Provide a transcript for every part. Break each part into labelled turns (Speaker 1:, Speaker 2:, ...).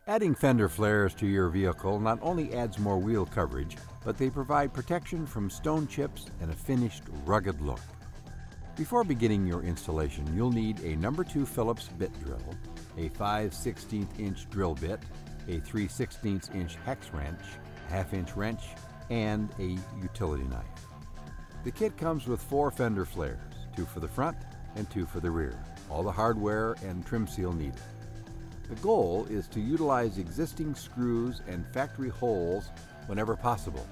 Speaker 1: Adding fender flares to your vehicle not only adds more wheel coverage, but they provide protection from stone chips and a finished, rugged look. Before beginning your installation, you'll need a No. 2 Phillips bit drill, a 5/16" drill bit, a 3/16" hex wrench, a 1/2" wrench, and a utility knife. The kit comes with 4 fender flares, 2 for the front and 2 for the rear, all the hardware and trim seal needed. The goal is to utilize existing screws and factory holes whenever possible.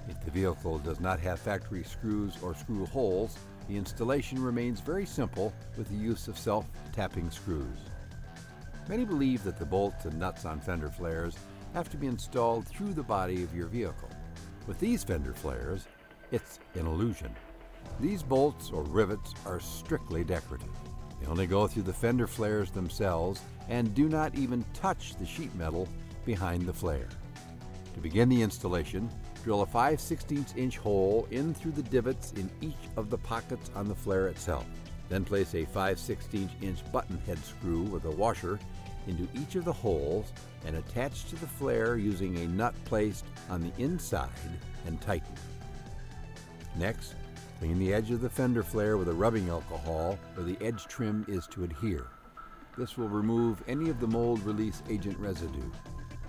Speaker 1: If the vehicle does not have factory screws or screw holes, the installation remains very simple with the use of self-tapping screws. Many believe that the bolts and nuts on fender flares have to be installed through the body of your vehicle. With these fender flares, it's an illusion. These bolts or rivets are strictly decorative. They only go through the fender flares themselves and do not even touch the sheet metal behind the flare. To begin the installation, drill a 5/16" hole in through the divots in each of the pockets on the flare itself. Then place a 5/16" button head screw with a washer into each of the holes and attach to the flare using a nut placed on the inside and tighten. Next, clean the edge of the fender flare with a rubbing alcohol where the edge trim is to adhere. This will remove any of the mold release agent residue.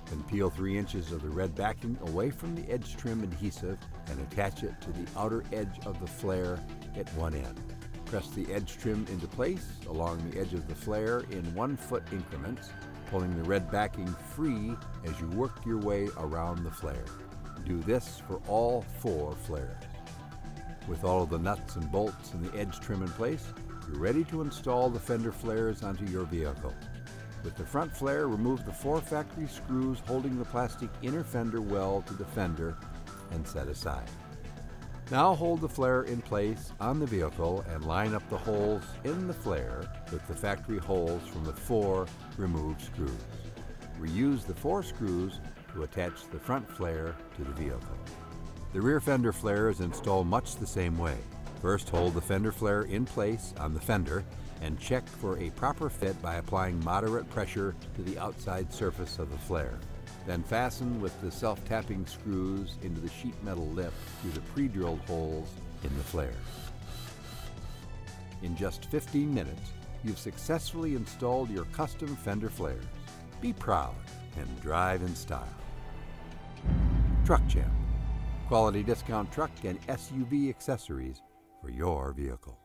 Speaker 1: Then peel 3 inches of the red backing away from the edge trim adhesive and attach it to the outer edge of the flare at one end. Press the edge trim into place along the edge of the flare in 1-foot increments, pulling the red backing free as you work your way around the flare. Do this for all 4 flares. With all of the nuts and bolts and the edge trim in place, you're ready to install the fender flares onto your vehicle. With the front flare, remove the 4 factory screws holding the plastic inner fender well to the fender and set aside. Now hold the flare in place on the vehicle and line up the holes in the flare with the factory holes from the 4 removed screws. Reuse the 4 screws to attach the front flare to the vehicle. The rear fender flare is installed much the same way. First, hold the fender flare in place on the fender and check for a proper fit by applying moderate pressure to the outside surface of the flare. Then fasten with the self-tapping screws into the sheet metal lip through the pre-drilled holes in the flare. In just 15 minutes, you've successfully installed your custom fender flares. Be proud and drive in style. TruckChamp. Quality discount truck and SUV accessories for your vehicle.